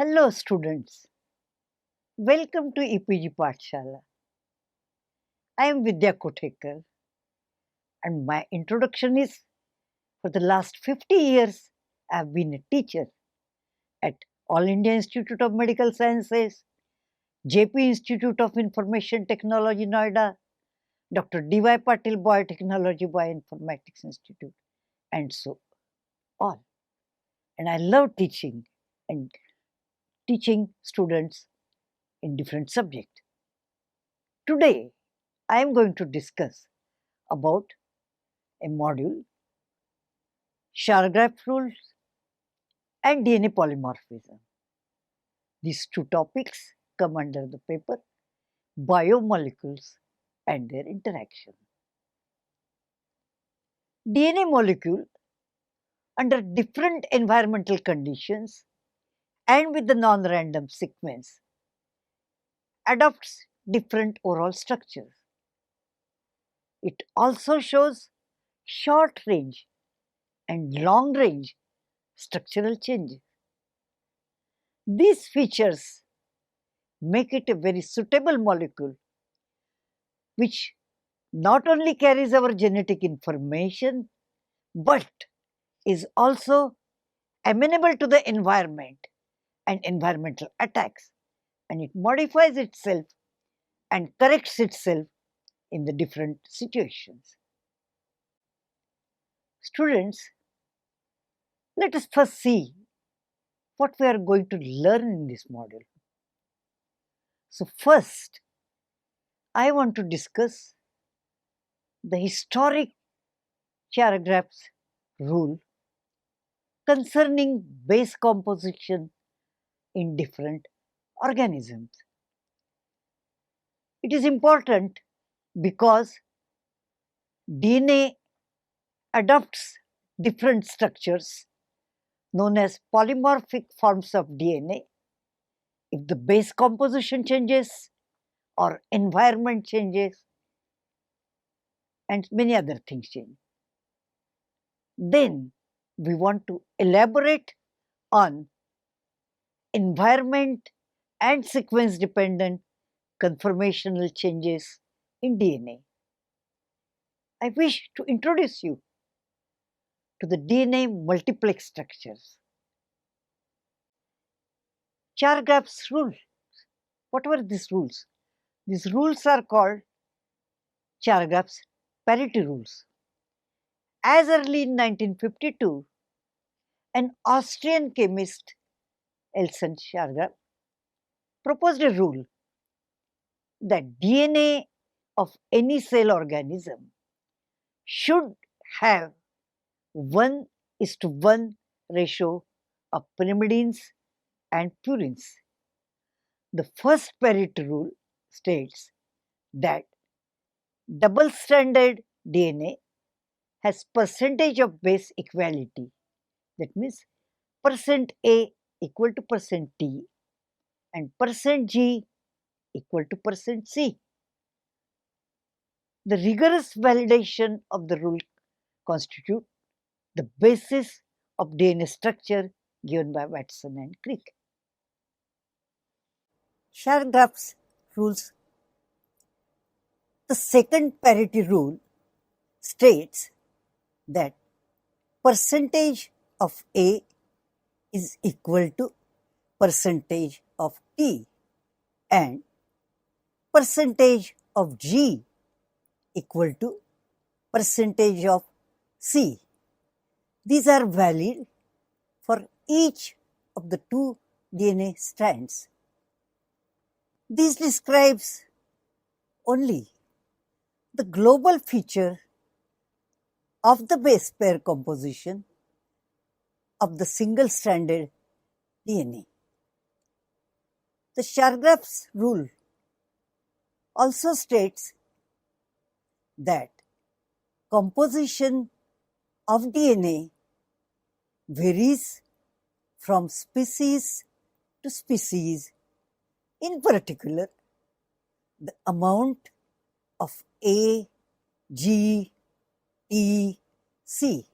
Hello students, welcome to EPG Pathshala. I am Vidya Kothekar and my introduction is for the last 50 years I have been a teacher at All India Institute of Medical Sciences, JP Institute of Information Technology Noida, Dr. D.Y. Patil Biotechnology Bioinformatics Institute and so on. And I love teaching and teaching students in different subjects. Today, I am going to discuss about a module, Chargaff rules and DNA polymorphism. These two topics come under the paper biomolecules and their interaction. DNA molecule under different environmental conditions and with the non-random sequence adopts different overall structures. It also shows short range and long range structural changes. These features make it a very suitable molecule which not only carries our genetic information but is also amenable to the environment and environmental attacks, and it modifies itself and corrects itself in the different situations. Students, let us first see what we are going to learn in this module. So first, I want to discuss the historic Chargaff's rule concerning base composition in different organisms. It is important because DNA adopts different structures known as polymorphic forms of DNA if the base composition changes or environment changes and many other things change. Then we want to elaborate on environment and sequence dependent conformational changes in DNA. I wish to introduce you to the DNA multiplex structures. Chargaff's rules. What were these rules? These rules are called Chargaff's parity rules. As early in 1952, an Austrian chemist, Elson Chargaff, proposed a rule that DNA of any cell organism should have 1:1 ratio of pyrimidines and purines. The first parity rule states that double-stranded DNA has percentage of base equality. That means percent %A equal to percent %T and percent %G equal to percent %C. The rigorous validation of the rule constitute the basis of DNA structure given by Watson and Crick. Chargaff's rules. The second parity rule states that percentage of A is equal to percentage of T and percentage of G equal to percentage of C. These are valid for each of the two DNA strands. This describes only the global feature of the base pair composition of the single-stranded DNA. The Chargaff's rule also states that composition of DNA varies from species to species. In particular, the amount of A, G, T, C.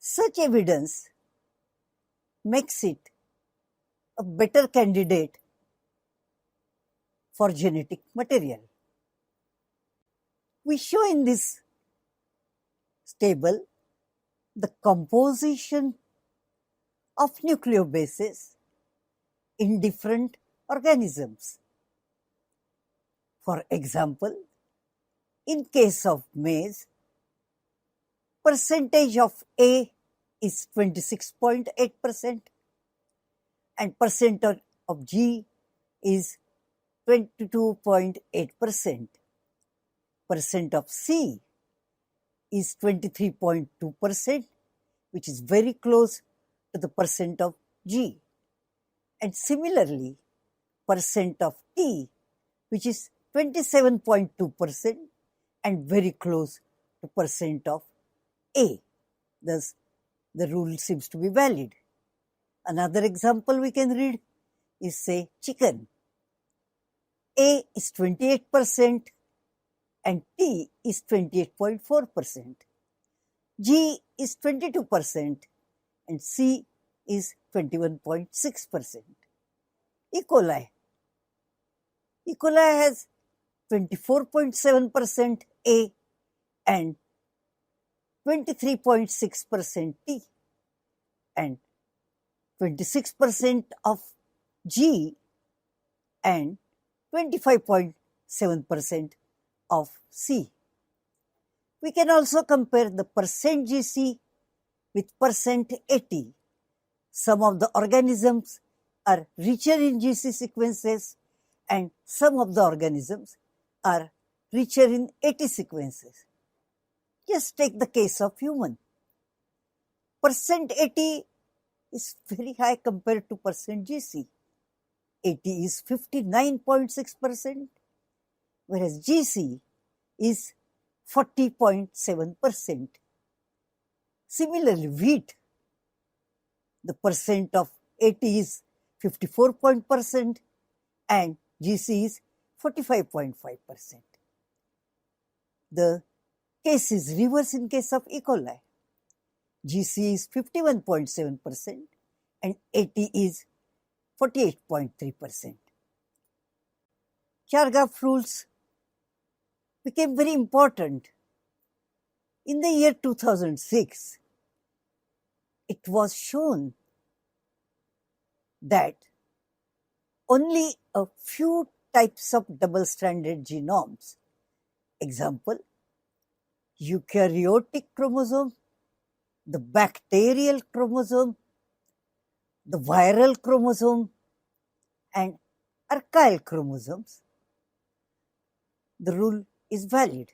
Such evidence makes it a better candidate for genetic material. We show in this table the composition of nucleobases in different organisms. For example, in case of maize, percentage of A is 26.8% and percent of G is 22.8%. Percent of C is 23.2%, which is very close to the percent of G. And similarly, percent of T, which is 27.2% and very close to percent of A. Thus, the rule seems to be valid. Another example we can read is, say, chicken. A is 28% and T is 28.4%. G is 22% and C is 21.6%. E. coli. E. coli has 24.7% A and 23.6% T and 26% of G and 25.7% of C. We can also compare the percent GC with percent AT. Some of the organisms are richer in GC sequences and some of the organisms are richer in AT sequences. Just take the case of human. Percent AT is very high compared to percent GC. AT is 59.6%, whereas GC is 40.7%. Similarly, wheat, the percent of AT is 54% and GC is 45.5%. The case is reverse in case of E. coli. GC is 51.7% and AT is 48.3%. Chargaff rules became very important. In the year 2006, it was shown that only a few types of double-stranded genomes, example, eukaryotic chromosome, the bacterial chromosome, the viral chromosome, and archaeal chromosomes, the rule is valid.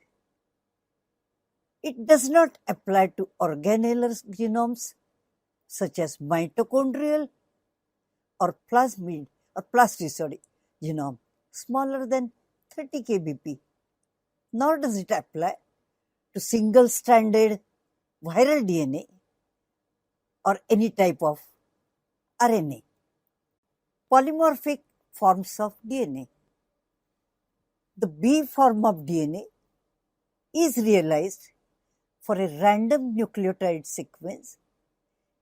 It does not apply to organellar genomes such as mitochondrial or plasmid or plasticid genome smaller than 30 kbp, nor does it apply to single-stranded viral DNA or any type of RNA. Polymorphic forms of DNA. The B form of DNA is realized for a random nucleotide sequence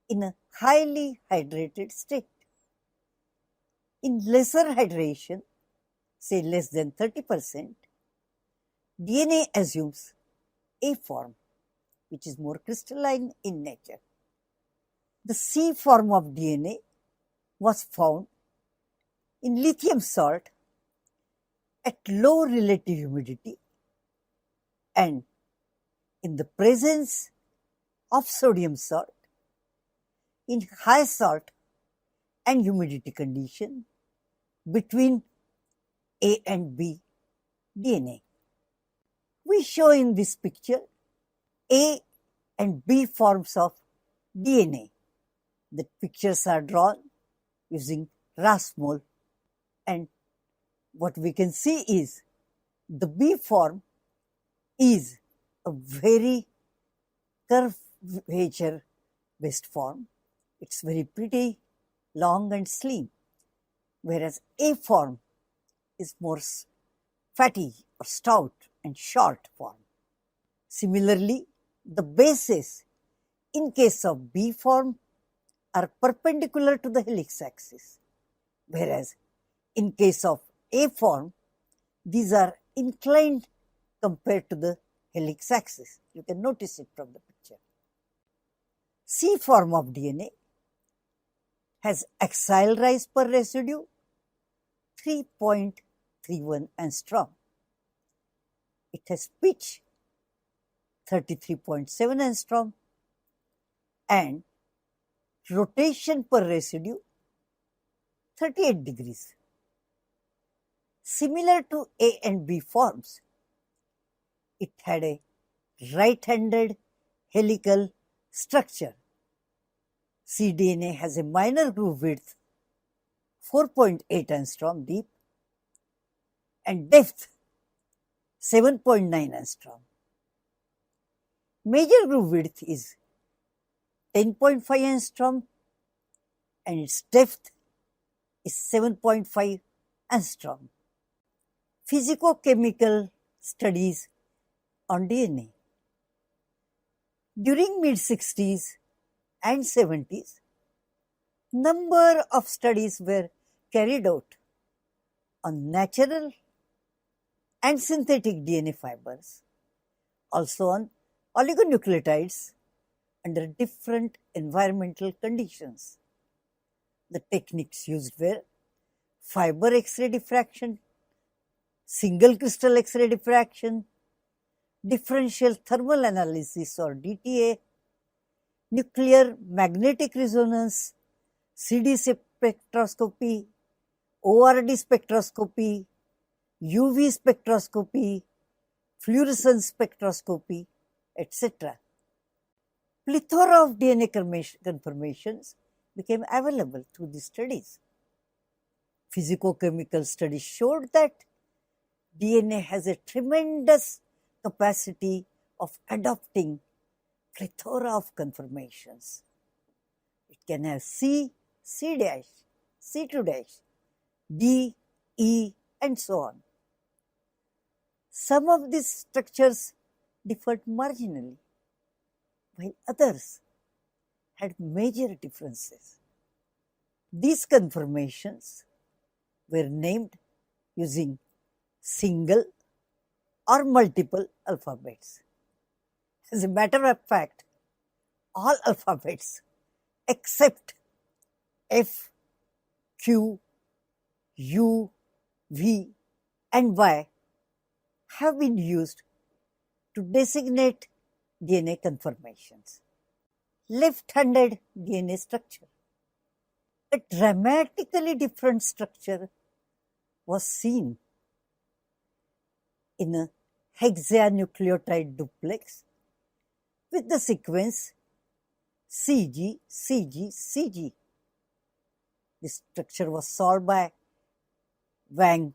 in a highly hydrated state. In lesser hydration, say less than 30%, DNA assumes A form, which is more crystalline in nature. The C form of DNA was found in lithium salt at low relative humidity and in the presence of sodium salt in high salt and humidity condition between A and B DNA. We show in this picture A and B forms of DNA. The pictures are drawn using Rasmol, and what we can see is the B form is a very curvature based form. It's very pretty, long and slim, whereas A form is more fatty or stout and short form. Similarly, the bases in case of B form are perpendicular to the helix axis, whereas in case of A form, these are inclined compared to the helix axis. You can notice it from the picture. C form of DNA has axial rise per residue 3.31 angstrom. It has pitch 33.7 angstrom and rotation per residue 38 degrees. Similar to A and B forms, it had a right-handed helical structure. cDNA has a minor groove width 4.8 angstrom deep and depth 7.9 angstrom. Major groove width is 10.5 angstrom and its depth is 7.5 angstrom. Physico-chemical studies on DNA. During mid-60s and 70s, number of studies were carried out on natural and synthetic DNA fibers, also on oligonucleotides under different environmental conditions. The techniques used were fiber X-ray diffraction, single crystal X-ray diffraction, differential thermal analysis or DTA, nuclear magnetic resonance, CD spectroscopy, ORD spectroscopy, UV spectroscopy, fluorescence spectroscopy, etc. Plethora of DNA conformations became available through these studies. Physico-chemical studies showed that DNA has a tremendous capacity of adopting plethora of conformations. It can have C, C dash, C2 dash, D, E, and so on. Some of these structures differed marginally, while others had major differences. These conformations were named using single or multiple alphabets. As a matter of fact, all alphabets except F, Q, U, V, and Y have been used to designate DNA conformations. Left-handed DNA structure. A dramatically different structure was seen in a hexanucleotide duplex with the sequence CG, CG, CG. This structure was solved by Wang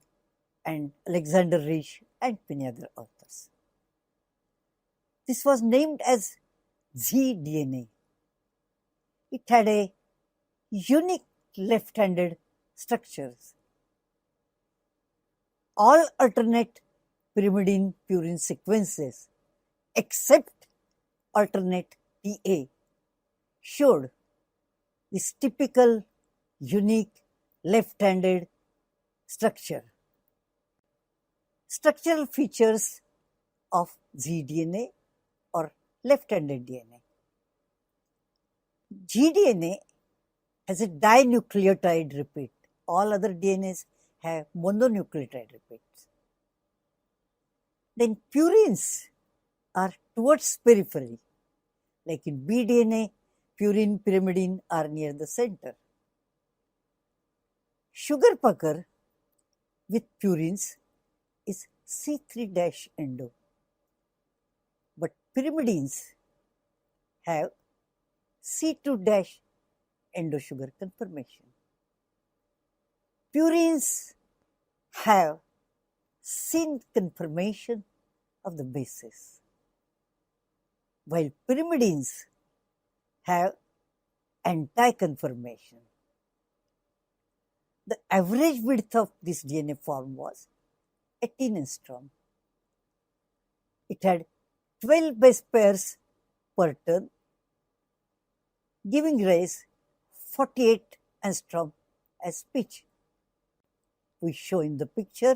and Alexander Risch and many other authors. This was named as Z-DNA. It had a unique left-handed structures. All alternate pyrimidine-purine sequences except alternate TA showed this typical unique left-handed structure. Structural features of Z-DNA or left-handed DNA. G-DNA has a dinucleotide repeat. All other DNAs have mononucleotide repeats. Then purines are towards periphery. Like in B-DNA, purine, pyrimidine are near the center. Sugar pucker with purines is C3' endo. But pyrimidines have C2' endo sugar conformation. Purines have syn conformation of the bases, while pyrimidines have anti-conformation. The average width of this DNA form was 18 angstrom. It had 12 base pairs per turn, giving rise 48 angstrom as pitch. We show in the picture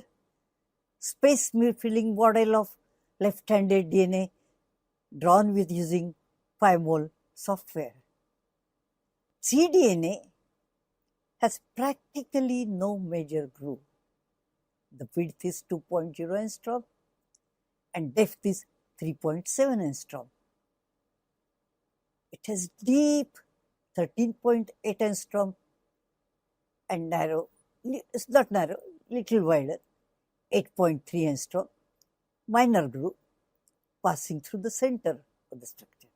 space filling model of left-handed DNA drawn with using 5-mole software. cDNA has practically no major groove. The width is 2.0 angstrom and depth is 3.7 angstrom. It has deep 13.8 angstrom and narrow, it's not narrow, little wider, 8.3 angstrom, minor groove passing through the center of the structure.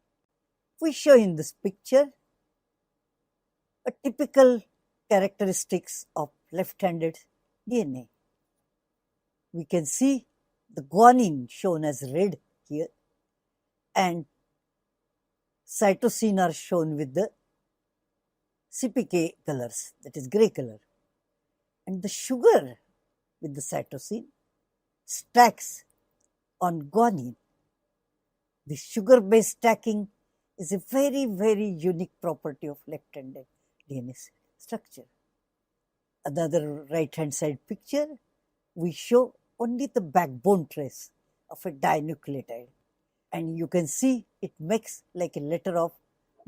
We show in this picture a typical characteristics of left-handed DNA. We can see the guanine shown as red here and cytosine are shown with the CPK colors, that is grey color. And the sugar with the cytosine stacks on guanine. The sugar-based stacking is a very, very unique property of left-handed DNA structure. Another right-hand side picture, we show only the backbone trace of a dinucleotide. And you can see it makes like a letter of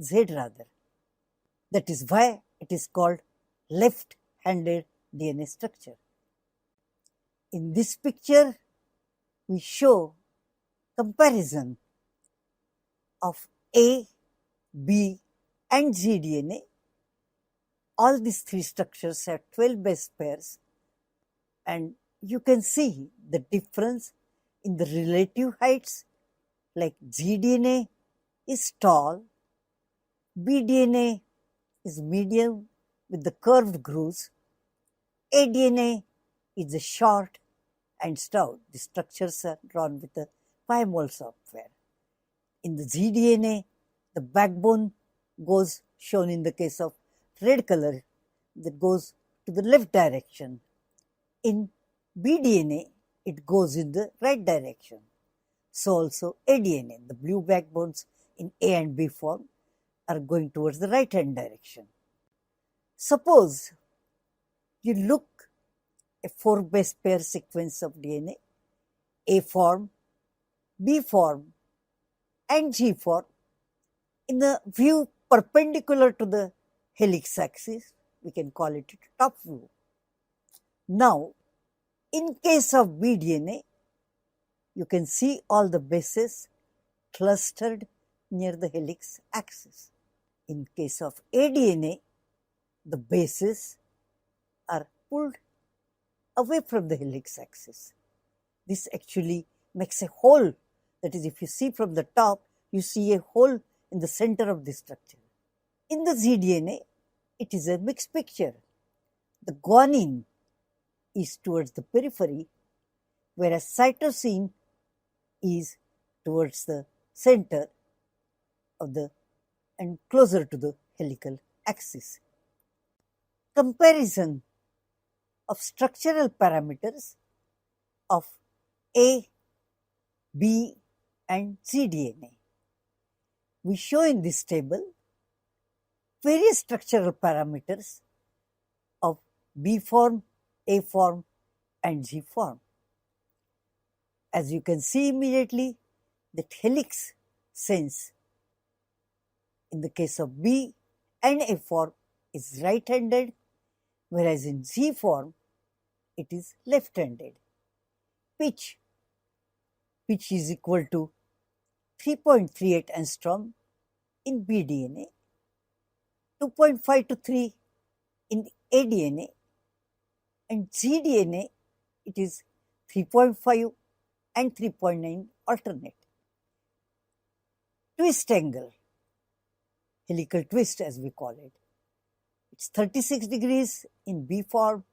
Z rather. That is why it is called left-handed DNA structure. In this picture, we show comparison of A, B and G DNA. All these three structures have 12 base pairs and you can see the difference in the relative heights, like G DNA is tall, B DNA is medium with the curved grooves, A DNA is a short and stout. The structures are drawn with the 5-mole software. In the gDNA, the backbone goes, shown in the case of red color, that goes to the left direction. In bDNA, it goes in the right direction. So also aDNA, the blue backbones in A and B form are going towards the right hand direction. Suppose you look a 4 base pair sequence of DNA, A form, B form and G form in the view perpendicular to the helix axis, we can call it top view. Now, in case of bDNA, you can see all the bases clustered near the helix axis. In case of aDNA, the bases are pulled away from the helix axis. This actually makes a hole. That is, if you see from the top, you see a hole in the center of the structure. In the zDNA, it is a mixed picture. The guanine is towards the periphery, whereas cytosine is towards the center of the and closer to the helical axis. Comparison of structural parameters of A, B and cDNA. We show in this table various structural parameters of B form, A form and G form. As you can see immediately, that helix sense in the case of B and A form is right-handed, whereas in G form it is left-handed. Pitch is equal to 3.38 angstrom in bDNA, 2.5 to 3 in aDNA, and gDNA it is 3.5 and 3.9 alternate. Twist angle, helical twist as we call it, it's 36 degrees in B form,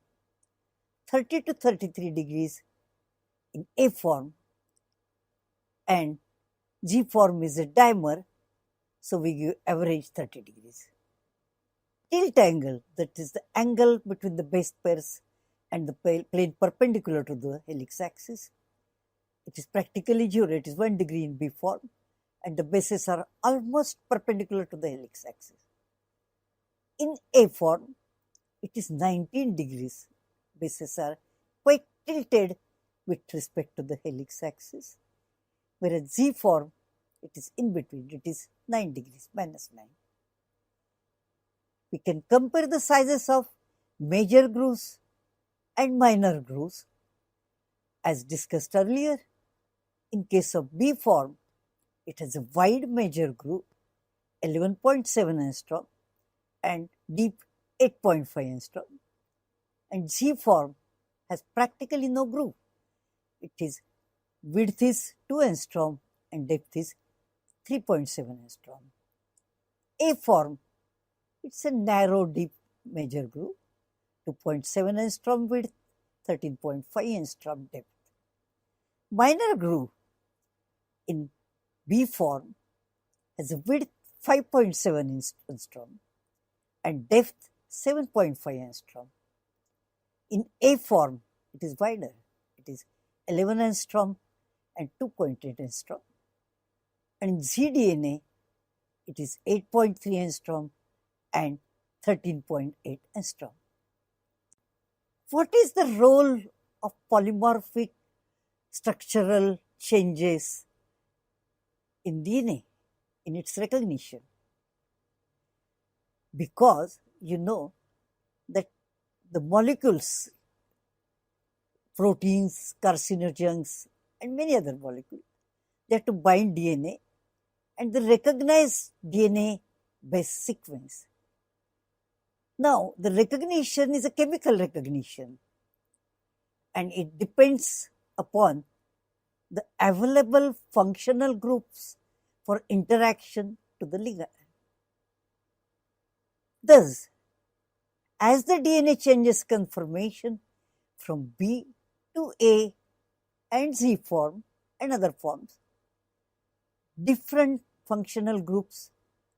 30 to 33 degrees in A form, and G form is a dimer, so we give average 30 degrees. Tilt angle, that is the angle between the base pairs and the plane perpendicular to the helix axis, it is practically 0, it is 1 degree in B form and the bases are almost perpendicular to the helix axis. In A form, it is 19 degrees bases are quite tilted with respect to the helix axis, whereas Z form, it is in between, it is 9 degrees, -9. We can compare the sizes of major grooves and minor grooves. As discussed earlier, in case of B form, it has a wide major groove, 11.7 angstrom, and deep 8.5 angstrom. And Z form has practically no groove. It is width is 2 angstrom and depth is 3.7 angstrom. A form, it's a narrow deep major groove, 2.7 angstrom width, 13.5 angstrom depth. Minor groove in B form has a width 5.7 angstrom and depth 7.5 angstrom. In A form, it is wider. It is 11 angstrom and 2.8 angstrom. And in ZDNA, it is 8.3 angstrom and 13.8 angstrom. What is the role of polymorphic structural changes in DNA, in its recognition? Because you know that the molecules, proteins, carcinogens, and many other molecules, they have to bind DNA and they recognize DNA base sequence. Now, the recognition is a chemical recognition and it depends upon the available functional groups for interaction to the ligand. Thus, as the DNA changes conformation from B to A and Z form and other forms, different functional groups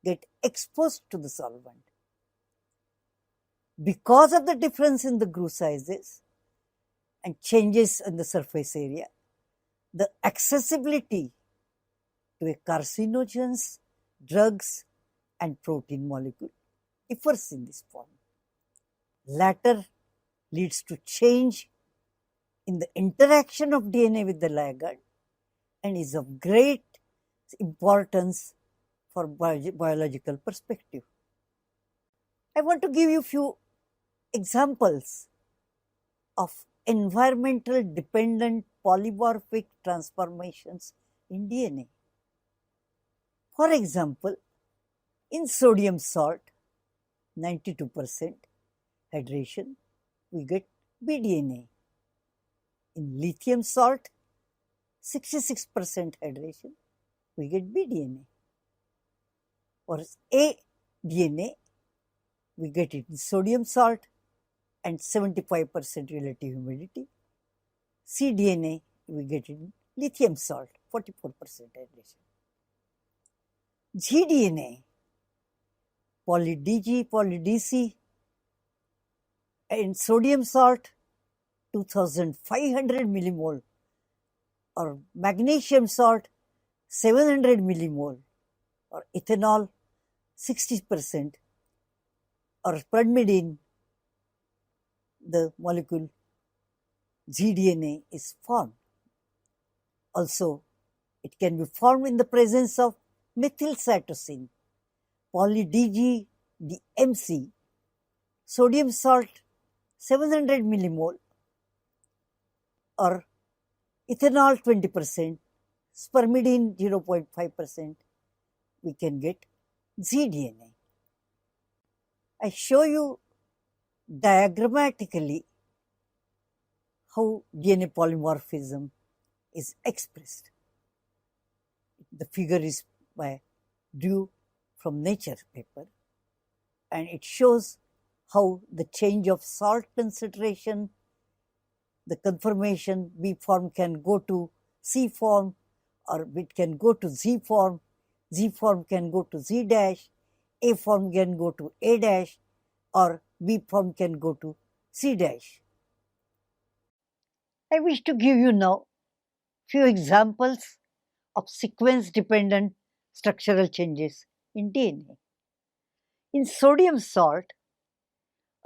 get exposed to the solvent. Because of the difference in the groove sizes and changes in the surface area, the accessibility to a carcinogens, drugs, and protein molecule differs in this form. Latter leads to change in the interaction of DNA with the ligand and is of great importance for biological perspective. I want to give you a few examples of environmental dependent polymorphic transformations in DNA. For example, in sodium salt, 92% hydration, we get bDNA. In lithium salt, 66% hydration, we get bDNA. Or A DNA, we get it in sodium salt and 75% relative humidity. cDNA, we get it in lithium salt, 44% hydration. gDNA, poly-DG, poly-DC, and sodium salt, 2500 millimole, or magnesium salt, 700 millimole, or ethanol, 60%, or pyrimidine, the molecule gDNA is formed. Also, it can be formed in the presence of methyl cytosine, poly-DG, DMC, sodium salt 700 millimole, or ethanol 20%, spermidine 0.5%, we can get gDNA. I show you diagrammatically how DNA polymorphism is expressed. The figure is by Dew from Nature paper, and it shows how the change of salt concentration, the conformation B form can go to C form, or it can go to Z form can go to Z dash, A form can go to A dash, or B form can go to C dash. I wish to give you now few examples of sequence-dependent structural changes in DNA. In sodium salt,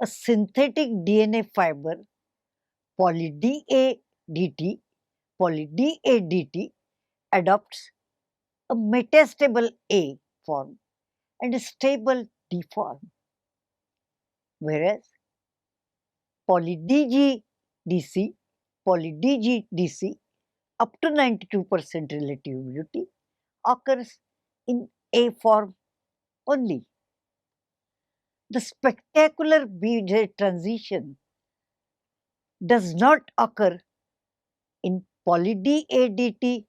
a synthetic DNA fiber poly dA dt adopts a metastable A form and a stable D form, whereas poly dG dC up to 92% relativity occurs in A form only. The spectacular B-J transition does not occur in poly dA dt.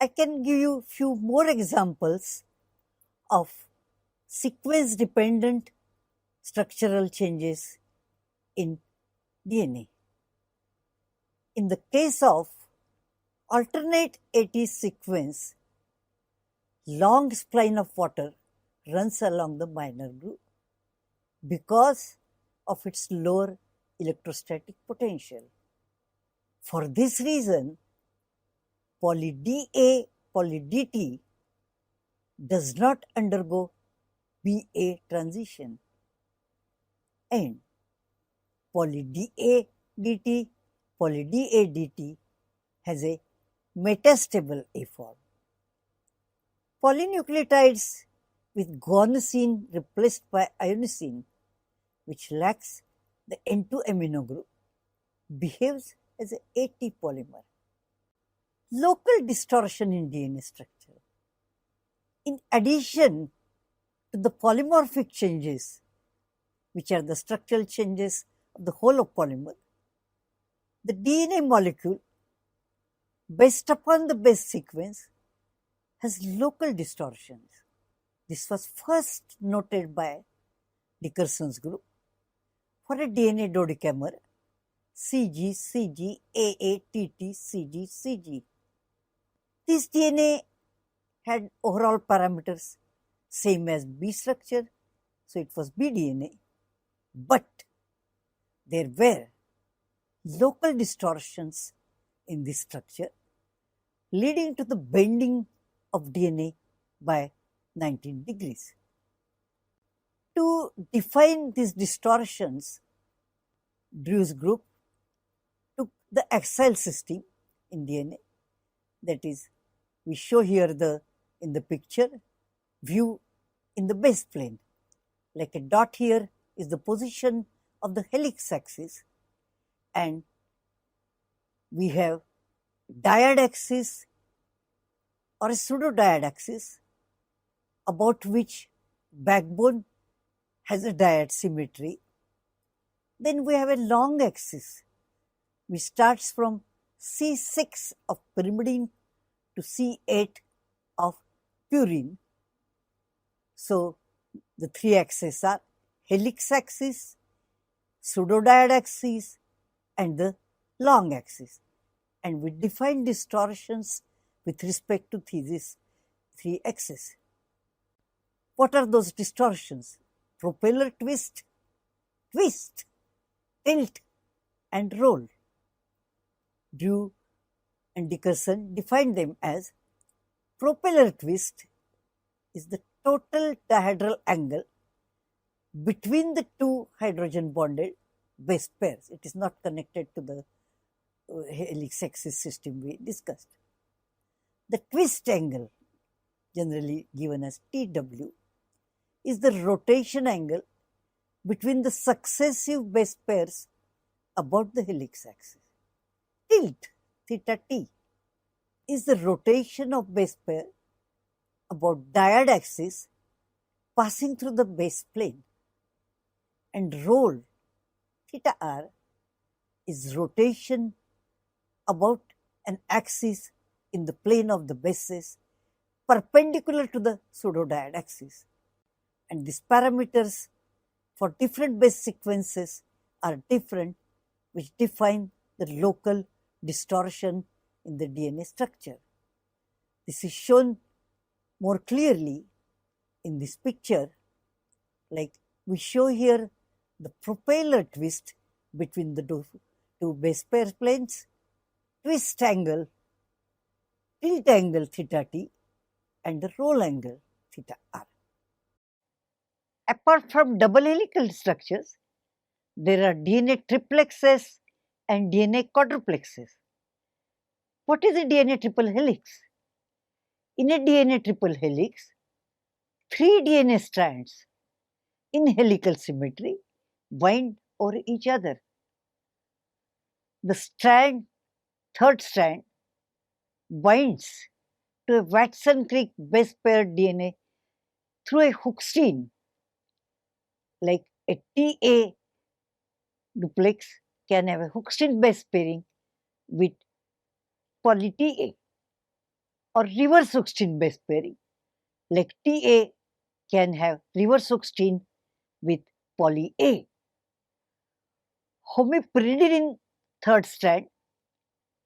I can give you few more examples of sequence-dependent structural changes in DNA. In the case of alternate AT sequence, long spline of water runs along the minor groove because of its lower electrostatic potential. For this reason, poly dA poly dt does not undergo BA transition, and poly dA dt has a metastable A form. Polynucleotides with guanosine replaced by ionosine, which lacks the N2 amino group, behaves as an AT polymer. Local distortion in DNA structure. In addition to the polymorphic changes, which are the structural changes of the whole of polymer, the DNA molecule, based upon the base sequence, has local distortions. This was first noted by Dickerson's group for a DNA dodecamer CG, CG, AA, TT, CG, CG. This DNA had overall parameters same as B structure, so it was bDNA, but there were local distortions in this structure, leading to the bending of DNA by 19 degrees. To define these distortions, Drew's group took the axial system in DNA, that is, we show here in the picture view in the base plane. Like a dot here is the position of the helix axis, and we have dyad axis or a pseudo-dyad axis about which backbone has a dyad symmetry. Then we have a long axis which starts from C6 of pyrimidine to C8 of purine. So the three axes are helix axis, pseudo-dyad axis, and the long axis. And we define distortions with respect to these three axes. What are those distortions? Propeller twist, tilt, and roll. Drew and Dickerson defined them as propeller twist is the total dihedral angle between the two hydrogen bonded base pairs. It is not connected to the helix axis system we discussed. The twist angle, generally given as TW, is the rotation angle between the successive base pairs about the helix axis. Tilt, theta t, is the rotation of base pair about dyad axis passing through the base plane. And roll, theta r, is rotation about an axis in the plane of the bases perpendicular to the pseudo-dyad axis. And these parameters for different base sequences are different, which define the local distortion in the DNA structure. This is shown more clearly in this picture, like we show here the propeller twist between the two base pair planes, twist angle, tilt angle theta t, and the roll angle theta r. Apart from double helical structures, there are DNA triplexes and DNA quadruplexes. What is a DNA triple helix? In a DNA triple helix, 3 DNA strands in helical symmetry bind over each other. The third strand, binds to a Watson-Crick base pair DNA through a hook chain, like a TA duplex can have a hook chain base pairing with poly TA, or reverse hook chain base pairing, like TA can have reverse hook chain with poly A. Homopyridine third strand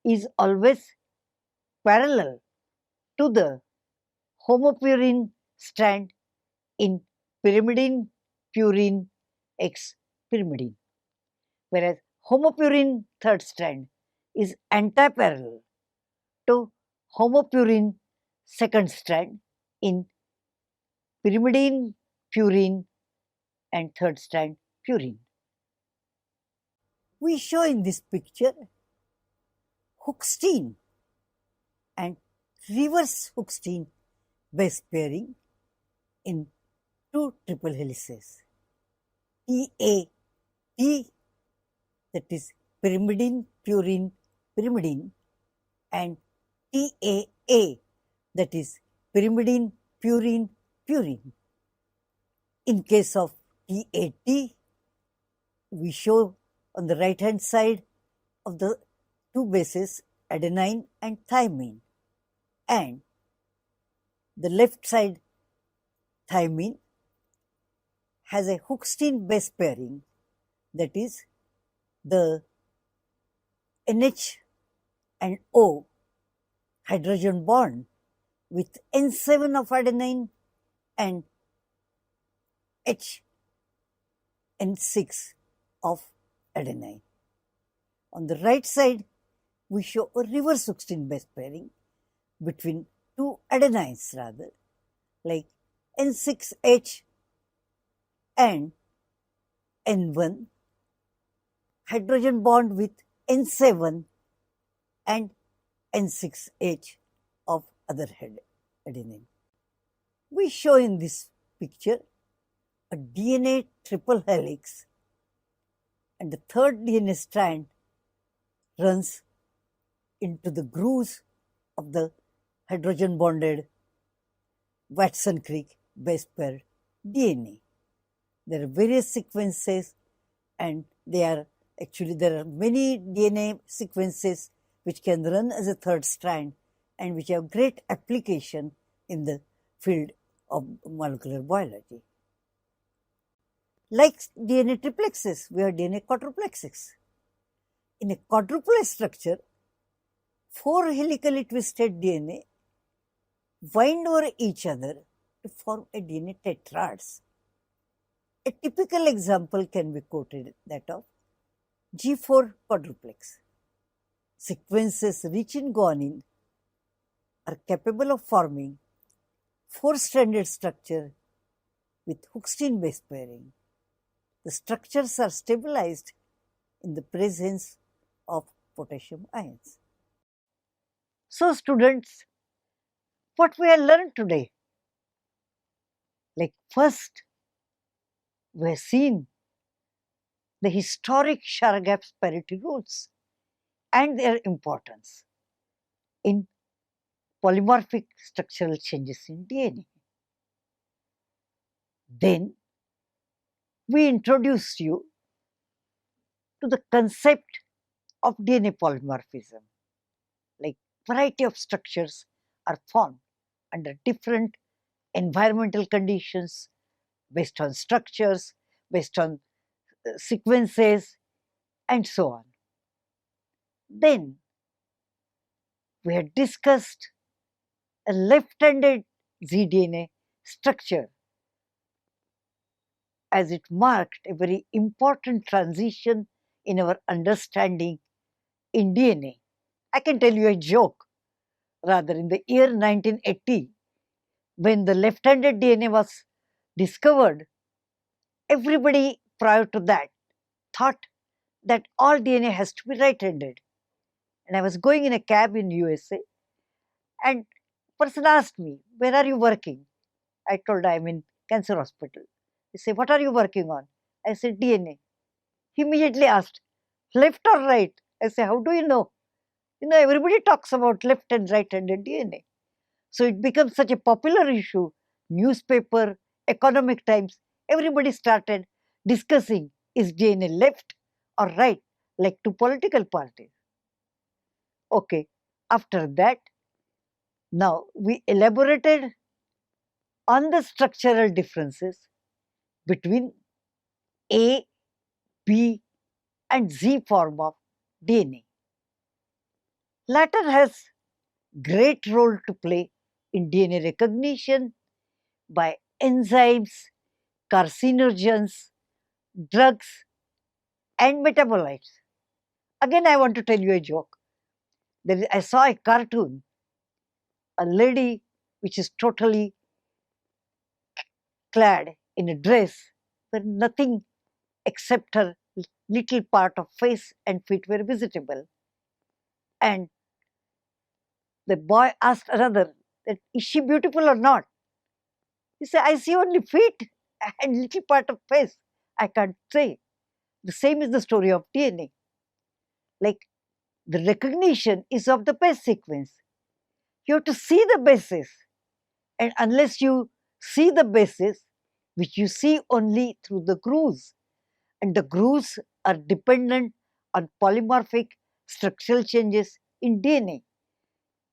is always parallel to the homopurine strand in pyrimidine purine X pyrimidine, whereas homopurine third strand is antiparallel to homopurine second strand in pyrimidine purine and third strand purine. We show in this picture hook chain and reverse hook chain base pairing in 2 triple helices. TAT, that is pyrimidine purine pyrimidine, and TAA, that is pyrimidine purine purine. In case of TAT, we show on the right hand side of the 2 bases adenine and thymine, and the left side thymine has a hook chain base pairing, that is the NH and O hydrogen bond with N7 of adenine and H N6 of adenine. On the right side, we show a reverse hook chain base pairing between 2 adenines rather, like N6H and N1, hydrogen bond with N7 and N6H of other adenine. We show in this picture a DNA triple helix, and the third DNA strand runs into the grooves of the hydrogen bonded Watson-Crick base pair DNA. There are various sequences, and there are many DNA sequences which can run as a third strand and which have great application in the field of molecular biology. Like DNA triplexes, we have DNA quadruplexes. In a quadruplex structure, 4 helically twisted DNA wind over each other to form a DNA tetrads. A typical example can be quoted, that of G4 quadruplex. Sequences rich in guanine are capable of forming 4-stranded structure with hook chain base pairing. The structures are stabilized in the presence of potassium ions. So students, what we have learned today? Like first, we have seen the historic Chargaff parity rules and their importance in polymorphic structural changes in DNA. Then we introduced you to the concept of DNA polymorphism, like variety of structures are formed under different environmental conditions, based on structures, based on sequences, and so on. Then we had discussed a left-handed zDNA structure, as it marked a very important transition in our understanding in DNA. I can tell you a joke. Rather, in the year 1980, when the left-handed DNA was discovered, everybody prior to that thought that all DNA has to be right-handed. And I was going in a cab in USA, and person asked me, "Where are you working?" I told I'm in cancer hospital. He said, "What are you working on?" I said, "DNA." He immediately asked, "Left or right?" I said, "How do you know?" You know, everybody talks about left and right-handed DNA. So it becomes such a popular issue. Newspaper, Economic Times, everybody started discussing, is DNA left or right, like two political parties. Okay, after that, now we elaborated on the structural differences between A, B, and Z form of DNA. Latter has great role to play in DNA recognition by enzymes, carcinogens, drugs, and metabolites. Again, I want to tell you a joke. I saw a cartoon, a lady which is totally clad in a dress where nothing except her little part of face and feet were visible. And the boy asked another, that, "Is she beautiful or not?" He said, "I see only feet and little part of face. I can't say." The same is the story of DNA. Like, the recognition is of the base sequence. You have to see the bases. And unless you see the bases, which you see only through the grooves, and the grooves are dependent on polymorphic structural changes in DNA,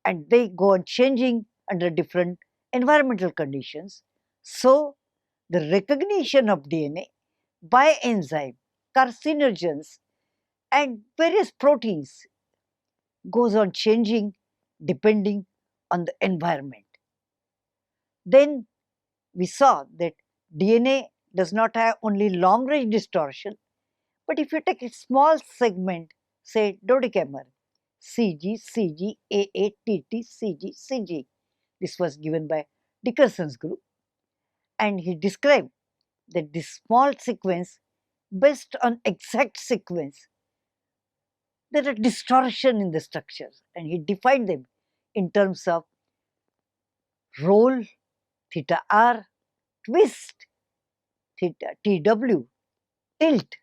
and they go on changing under different environmental conditions. So, the recognition of DNA by enzyme, carcinogens, and various proteins goes on changing depending on the environment. Then we saw that DNA does not have only long range distortion, but if you take a small segment, say dodecamer, CG, CG, AA, TT, CG, CG, this was given by Dickerson's group, and he described that this small sequence, based on exact sequence, there are distortion in the structures, and he defined them in terms of roll, theta r, twist, theta tw, tilt,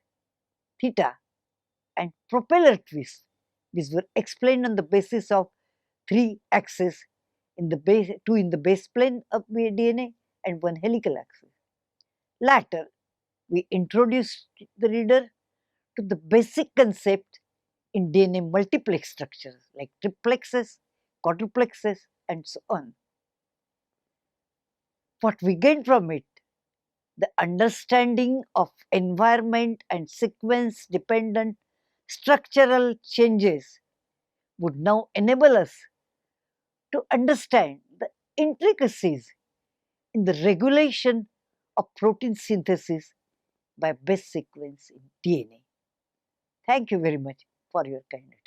theta, and propeller twist. These were explained on the basis of three axes, in the base, two in the base plane of DNA and one helical axis. Later, we introduced the reader to the basic concept in DNA multiplex structures like triplexes, quadruplexes, and so on. What we gain from it, the understanding of environment and sequence dependent structural changes, would now enable us to understand the intricacies in the regulation of protein synthesis by base sequence in DNA. Thank you very much for your kindness.